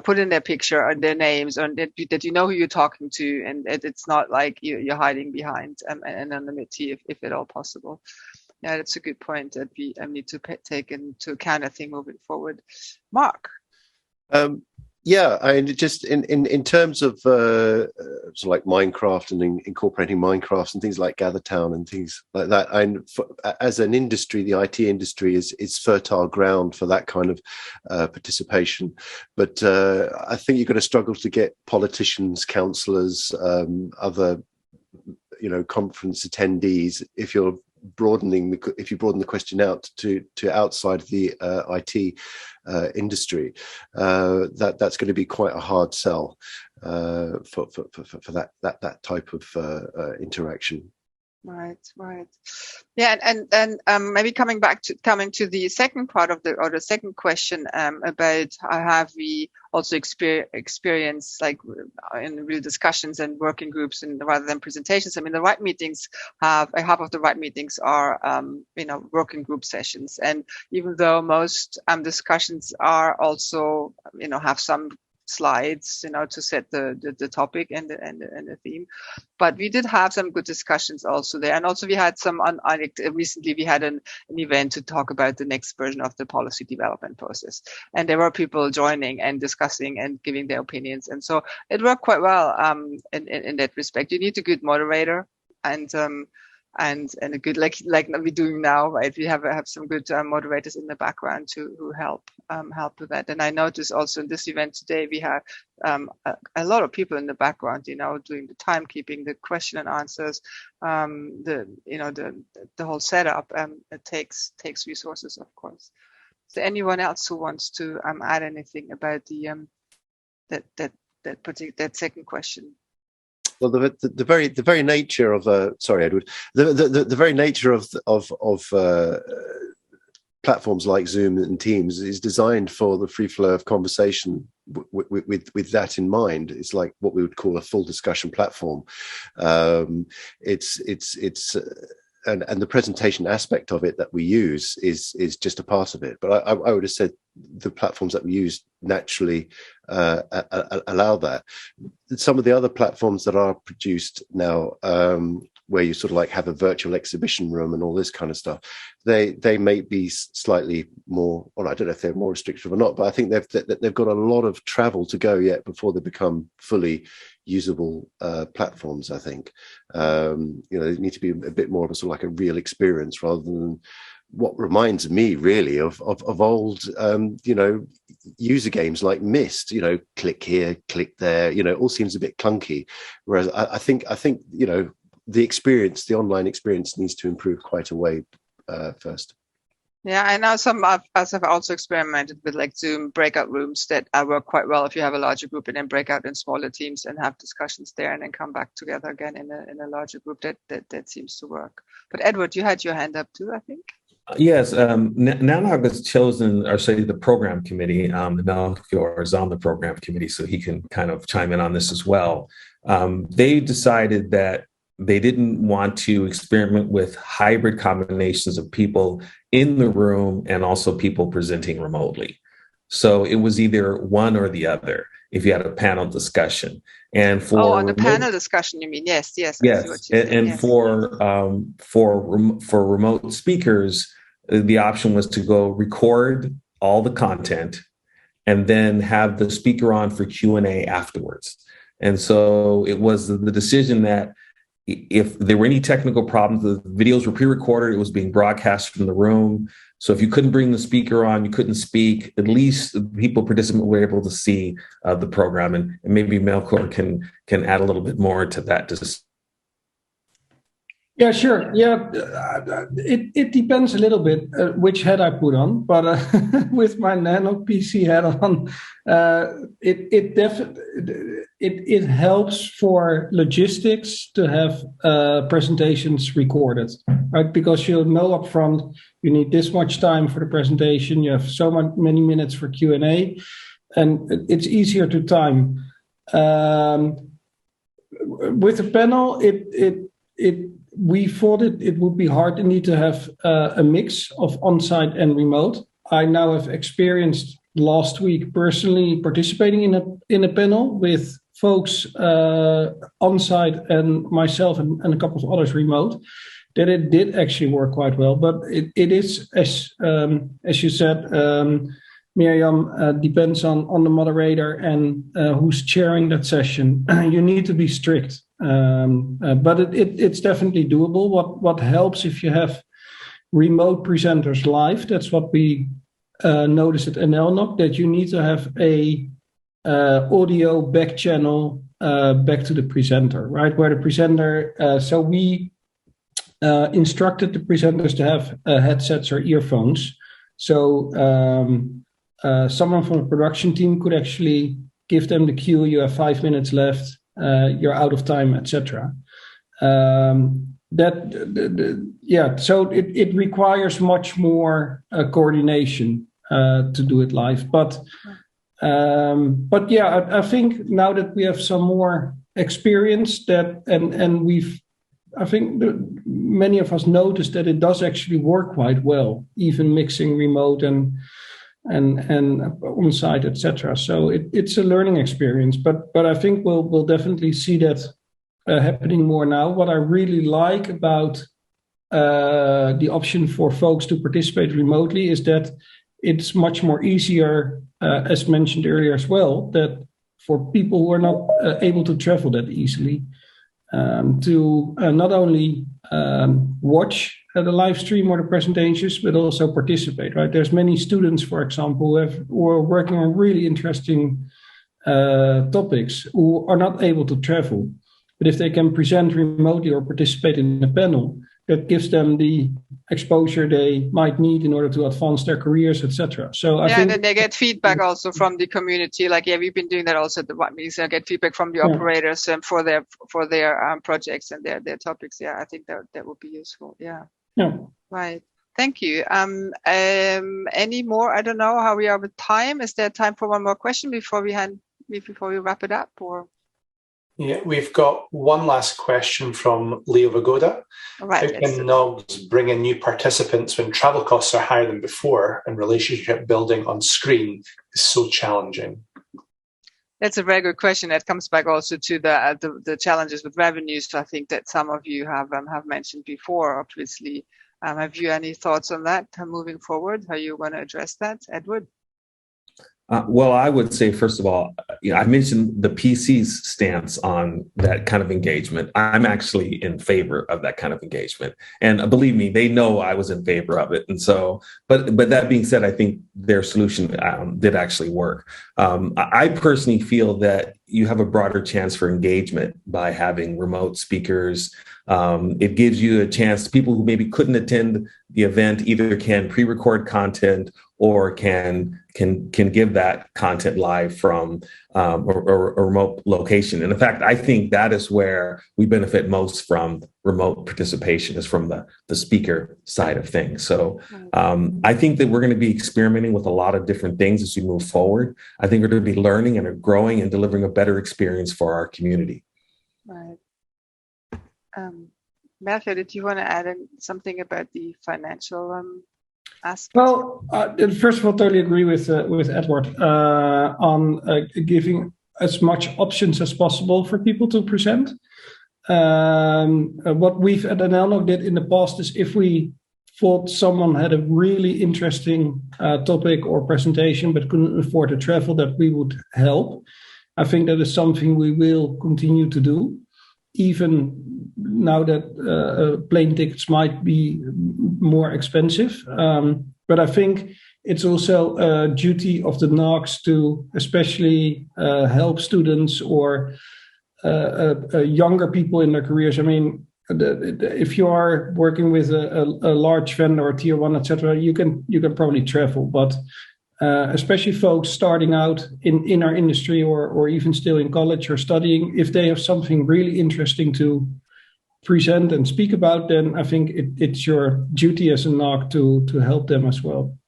B: put in their picture and their names, and that you know who you're talking to, and it's not like you're hiding behind anonymity if at all possible. Yeah, that's a good point that we need to take into account, I think, moving forward. Mark.
C: Yeah, I just in terms of sort of like Minecraft and incorporating Minecraft and things like GatherTown and things like that. As an industry, the IT industry is fertile ground for that kind of participation. But I think you're going to struggle to get politicians, councillors, other conference attendees if you broaden the question out to outside the IT industry. That's going to be quite a hard sell for that type of interaction.
B: Right. Yeah, and maybe coming to the second part of the second question about how have we also experience like in real discussions and working groups and rather than presentations. I mean, the right meetings half of the right meetings are working group sessions, and even though most discussions are also have some slides to set the topic and the theme, but we did have some good discussions also there, and also we had some recently we had an event to talk about the next version of the policy development process, and there were people joining and discussing and giving their opinions, and so it worked quite well in that respect. You need a good moderator and a good like we're doing now, right? We have some good moderators in the background who help with that. And I noticed also in this event today we have a lot of people in the background, doing the timekeeping, the question and answers, the whole setup. It takes resources, of course. Is there anyone else who wants to add anything about the that second question?
C: Well, the very nature of sorry, Edward. The very nature of platforms like Zoom and Teams is designed for the free flow of conversation with that in mind. It's like what we would call a full discussion platform. And the presentation aspect of it that we use is just a part of it. But I would have said the platforms that we use naturally allow that. Some of the other platforms that are produced now, where you sort of like have a virtual exhibition room and all this kind of stuff, they may be slightly more, or I don't know if they're more restrictive or not, but I think they've got a lot of travel to go yet before they become fully usable platforms. I think they need to be a bit more of a sort of like a real experience rather than what reminds me really of old user games like Myst. Click here, click there. It all seems a bit clunky. Whereas I think the online experience needs to improve quite a way first.
B: Yeah, I know some of us have also experimented with like Zoom breakout rooms that work quite well if you have a larger group, and then break out in smaller teams and have discussions there and then come back together again in a larger group. That seems to work. But Edward, you had your hand up too, I think.
E: Yes, NANOG has chosen, or say the program committee, Melchior is on the program committee, so he can kind of chime in on this as well. They decided that they didn't want to experiment with hybrid combinations of people in the room and also people presenting remotely. So it was either one or the other if you had a panel discussion. And for
B: the panel discussion, you mean? Yes.
E: And yes. For remote speakers, the option was to go record all the content and then have the speaker on for Q&A afterwards. And so it was the decision that if there were any technical problems, the videos were pre-recorded, it was being broadcast from the room. So if you couldn't bring the speaker on, you couldn't speak, at least people participants were able to see the program. And maybe Melchior can add a little bit more to that.
D: Yeah, sure. Yeah, it depends a little bit which hat I put on, but with my NANOG PC hat on, it helps for logistics to have presentations recorded, right? Because you'll know upfront you need this much time for the presentation, you have so many minutes for Q&A, and it's easier to time. With the panel, we thought it would be hard to need to have a mix of on-site and remote. I now have experienced last week personally participating in a panel with folks on-site and myself and a couple of others remote, that it did actually work quite well. But it is, as you said, Mirjam, depends on the moderator and who's chairing that session. You need to be strict. But it's definitely doable. What helps if you have remote presenters live, that's what we noticed at NLNOG, that you need to have a audio back channel back to the presenter, right? Where the presenter, so we instructed the presenters to have headsets or earphones. So someone from the production team could actually give them the cue, you have 5 minutes left, you're out of time, etc. So it requires much more coordination to do it live. But yeah, I think now that we have some more experience I think many of us noticed that it does actually work quite well, even mixing remote and on-site, etc. So it's a learning experience, but I think we'll definitely see that happening more now. What I really like about the option for folks to participate remotely is that it's much more easier, as mentioned earlier as well, that for people who are not able to travel that easily, to not only watch the live stream or the presentations, but also participate, right? There's many students, for example, who are working on really interesting topics who are not able to travel. But if they can present remotely or participate in a panel, that gives them the exposure they might need in order to advance their careers, etc. So I think,
B: and then they get feedback also from the community. Like, we've been doing that also at the white meetings. I get feedback from the operators for their projects and their topics. Yeah, I think that would be useful. Yeah. Right. Thank you. Any more? I don't know how we are with time. Is there time for one more question before we wrap it up? Or
F: yeah, we've got one last question from Leo Vagoda.
B: Right.
F: How can NOGs bring in new participants when travel costs are higher than before and relationship building on screen is so challenging?
B: That's a very good question. That comes back also to the challenges with revenues. I think that some of you have mentioned before, obviously. Have you any thoughts on that moving forward? How you want to address that, Edward?
E: Well, I would say, first of all, I mentioned the PC's stance on that kind of engagement. I'm actually in favor of that kind of engagement. And believe me, they know I was in favor of it. And so, but that being said, I think their solution did actually work. I personally feel that you have a broader chance for engagement by having remote speakers. It gives you a chance, people who maybe couldn't attend the event either can pre-record content or can give that content live from a remote location. And in fact, I think that is where we benefit most from remote participation, is from the speaker side of things. So I think that we're going to be experimenting with a lot of different things as we move forward. I think we're going to be learning and growing and delivering a better experience for our community.
B: Right. Melchior, did you want to add in something about the financial aspect?
D: Well, first of all, totally agree with Edward on giving as much options as possible for people to present. What we've at NLNOG did in the past is, if we thought someone had a really interesting topic or presentation but couldn't afford to travel, that we would help. I think that is something we will continue to do, even now that plane tickets might be more expensive. But I think it's also a duty of the NOGs to especially help students or younger people in their careers. I mean, if you are working with a large vendor or tier one, etc., you can probably travel, but especially folks starting out in our industry or even still in college or studying, if they have something really interesting to present and speak about, then I think it's your duty as a NOG to help them as well.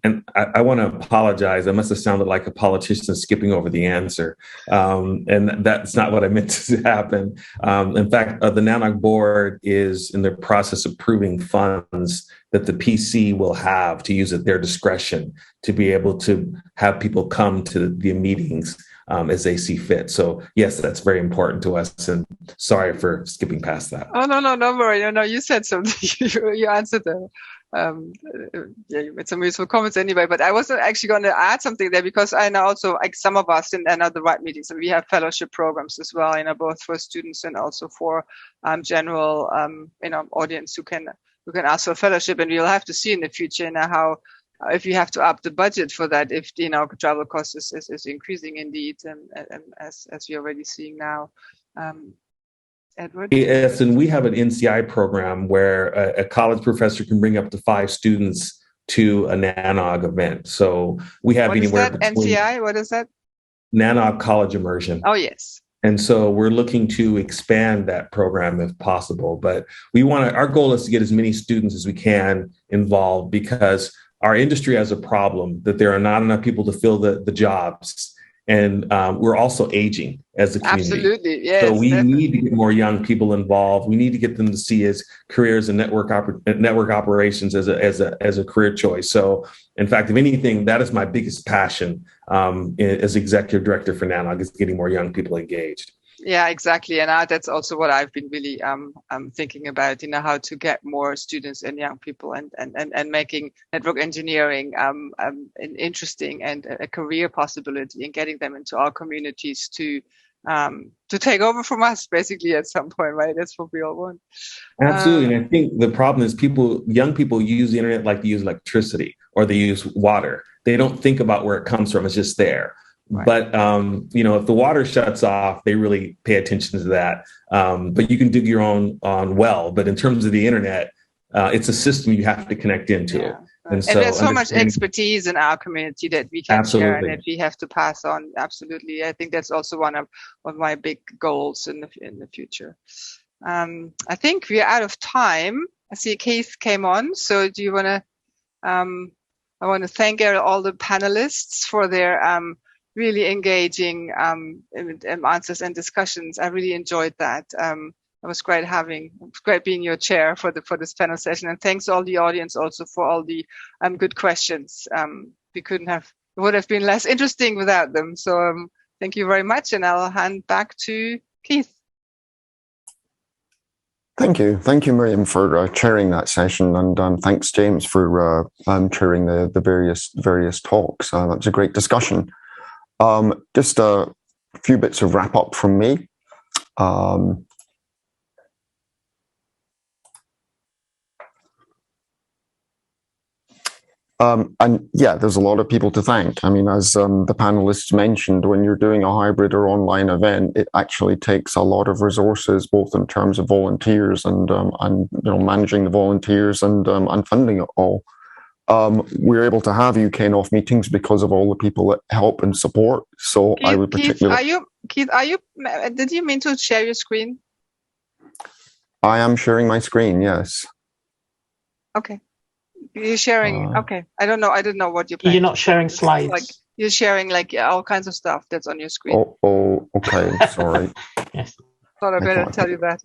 E: And I want to apologize. I must have sounded like a politician skipping over the answer. And that's not what I meant to happen. In fact, the NANOG board is in the process of approving funds that the PC will have to use at their discretion to be able to have people come to the meetings as they see fit. So yes, that's very important to us. And sorry for skipping past that.
B: Oh, no, don't worry. No, you said something. You answered them. You made some useful comments anyway, but I was actually going to add something there, because I know also, like, some of us in the right meetings, and we have fellowship programs as well, both for students and also for general audience who can ask for a fellowship. And we'll have to see in the future how, if you have to up the budget for that, if travel cost is increasing indeed, and as we're already seeing now. Edward?
E: Yes, and we have an NCI program where a college professor can bring up to 5 students to a NANOG event. So we have anywhere between...
B: NCI? What is that?
E: NANOG College Immersion.
B: Oh, yes.
E: And so we're looking to expand that program if possible. But our goal is to get as many students as we can involved, because our industry has a problem that there are not enough people to fill the jobs. And we're also aging as a community.
B: Absolutely, yes.
E: So we need to get more young people involved. We need to get them to see as careers and network operations as a career choice. So, in fact, if anything, that is my biggest passion as executive director for NANOG, is getting more young people engaged.
B: Yeah, exactly. And that's also what I've been really thinking about, how to get more students and young people and making network engineering interesting and a career possibility, and getting them into our communities to take over from us, basically, at some point, right? That's what we all want.
E: Absolutely. And I think the problem is young people use the internet like they use electricity or they use water. They don't think about where it comes from. It's just there.
B: Right.
E: But, if the water shuts off, they really pay attention to that. But you can dig your own well. But in terms of the internet, it's a system you have to connect into.
B: Yeah.
E: And
B: there's so much expertise in our community that we can share and that we have to pass on. Absolutely. I think that's also one of my big goals in the future. I think we're out of time. I see Keith came on. So do you want to, I want to thank all the panelists for their really engaging answers and discussions. I really enjoyed that. It was great being your chair for this panel session, and thanks to all the audience also for all the good questions. It would have been less interesting without them. So thank you very much, and I'll hand back to Keith.
I: Thank you, Mirjam, for chairing that session, and thanks, James, for chairing the various talks. That was a great discussion. Just a few bits of wrap up from me. And yeah, there's a lot of people to thank. I mean, as the panelists mentioned, when you're doing a hybrid or online event, it actually takes a lot of resources, both in terms of volunteers and managing the volunteers and funding it all. We're able to have UKNOF meetings because of all the people that help and support. So
B: Keith,
I: I would particularly.
B: Keith, did you mean to share your screen?
I: I am sharing my screen. Yes.
B: Okay. You're sharing. Okay. I don't know what you're planning.
J: You're not sharing slides.
B: You're sharing all kinds of stuff that's on your screen.
I: Oh, okay. Sorry.
J: Yes.
B: Thought I better tell you that.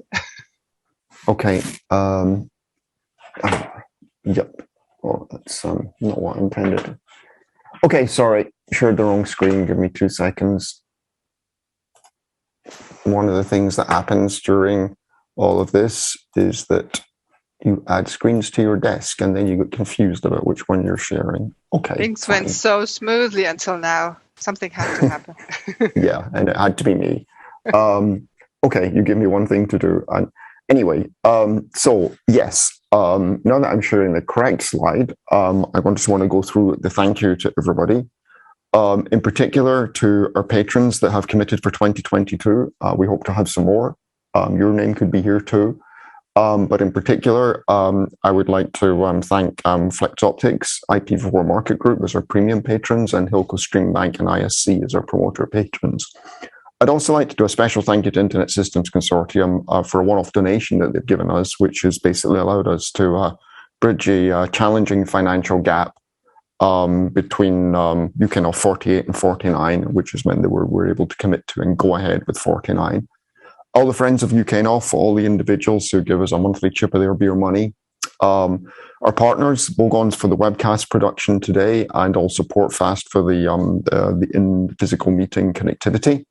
I: Okay. Yep. Oh, that's not what I intended. Okay, sorry. Shared the wrong screen. Give me 2 seconds. One of the things that happens during all of this is that you add screens to your desk and then you get confused about which one you're sharing. Okay.
B: Things went so smoothly until now. Something had to happen.
I: Yeah, and it had to be me. Okay, you give me one thing to do. Anyway, so yes, now that I'm sharing the correct slide, I just want to go through the thank you to everybody. In particular to our patrons that have committed for 2022. We hope to have some more. Your name could be here too. But in particular, I would like to thank Flex Optics, IP4 Market Group as our premium patrons, and Hilco Stream Bank and ISC as our promoter patrons. I'd also like to do a special thank you to Internet Systems Consortium for a one-off donation that they've given us, which has basically allowed us to bridge a challenging financial gap between UKNOF 48 and 49, which has meant that we're able to commit to and go ahead with 49. All the friends of UKNOF, all the individuals who give us a monthly chip of their beer money, our partners, Bogons for the webcast production today, and also Portfast for the in-physical meeting connectivity,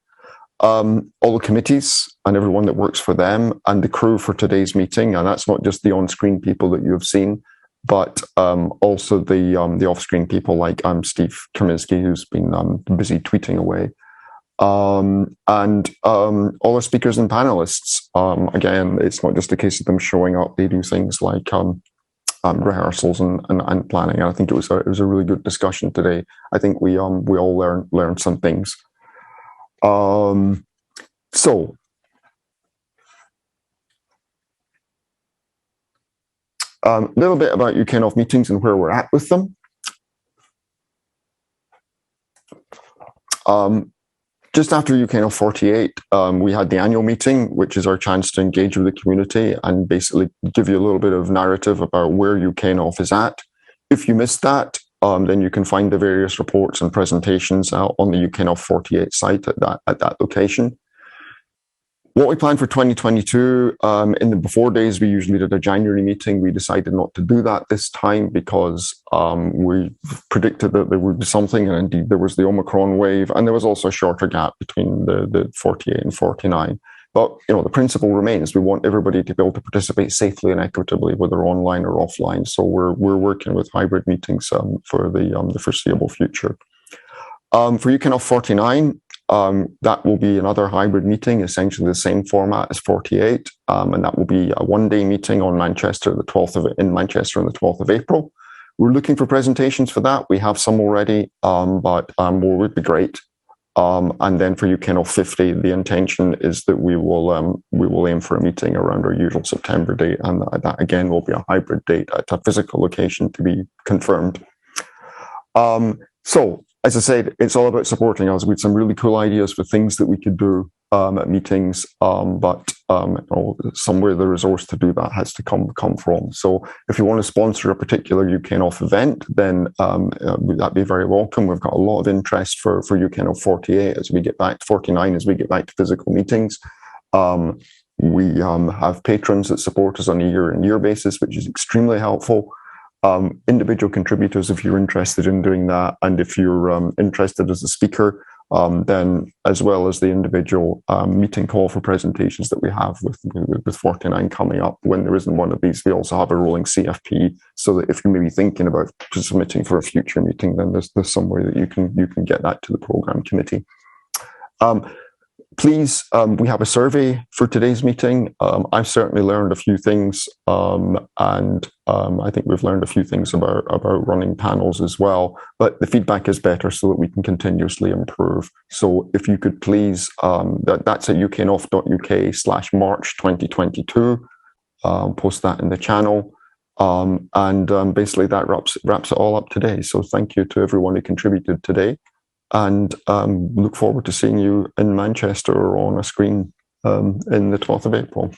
I: all the committees and everyone that works for them, and the crew for today's meeting. And that's not just the on-screen people that you have seen, but also the off-screen people like Steve Kerminsky, who's been busy tweeting away. And all the speakers and panelists. Again, it's not just a case of them showing up. They do things like rehearsals and planning. And I think it was a really good discussion today. I think we all learned some things. So a little bit about UKNOF meetings and where we're at with them. Just after UKNOF 48, we had the annual meeting, which is our chance to engage with the community and basically give you a little bit of narrative about where UKNOF is at. If you missed that, then you can find the various reports and presentations on the UKNOF 48 site at that location. What we planned for 2022, in the before days, we usually did a January meeting. We decided not to do that this time because we predicted that there would be something, and indeed there was the Omicron wave, and there was also a shorter gap between the 48 and 49. But the principle remains: we want everybody to be able to participate safely and equitably, whether online or offline. So we're working with hybrid meetings for the foreseeable future. For UKNOF 49. That will be another hybrid meeting, essentially the same format as 48, and that will be a one-day meeting in Manchester on the 12th of April. We're looking for presentations for that. We have some already, but more would be great. And then for UKNOF 50, the intention is that we will aim for a meeting around our usual September date, and that again will be a hybrid date at a physical location to be confirmed. So, as I said, it's all about supporting us. We had some really cool ideas for things that we could do at meetings, but somewhere the resource to do that has to come from. So if you want to sponsor a particular UKNOF event, then that'd be very welcome. We've got a lot of interest for UKNOF 48 as we get back to 49 as we get back to physical meetings. We have patrons that support us on a year-on-year basis, which is extremely helpful. Individual contributors, if you're interested in doing that, and if you're interested as a speaker, then as well as the individual meeting call for presentations that we have with 49 coming up. When there isn't one of these, we also have a rolling CFP, so that if you may be thinking about submitting for a future meeting, then there's some way that you can get that to the program committee. Please, we have a survey for today's meeting. I've certainly learned a few things, and I think we've learned a few things about running panels as well. But the feedback is better so that we can continuously improve. So if you could please, that's at uknof.uk/March 2022. Post that in the channel. And basically that wraps it all up today. So thank you to everyone who contributed today. And look forward to seeing you in Manchester or on a screen in the 12th of April.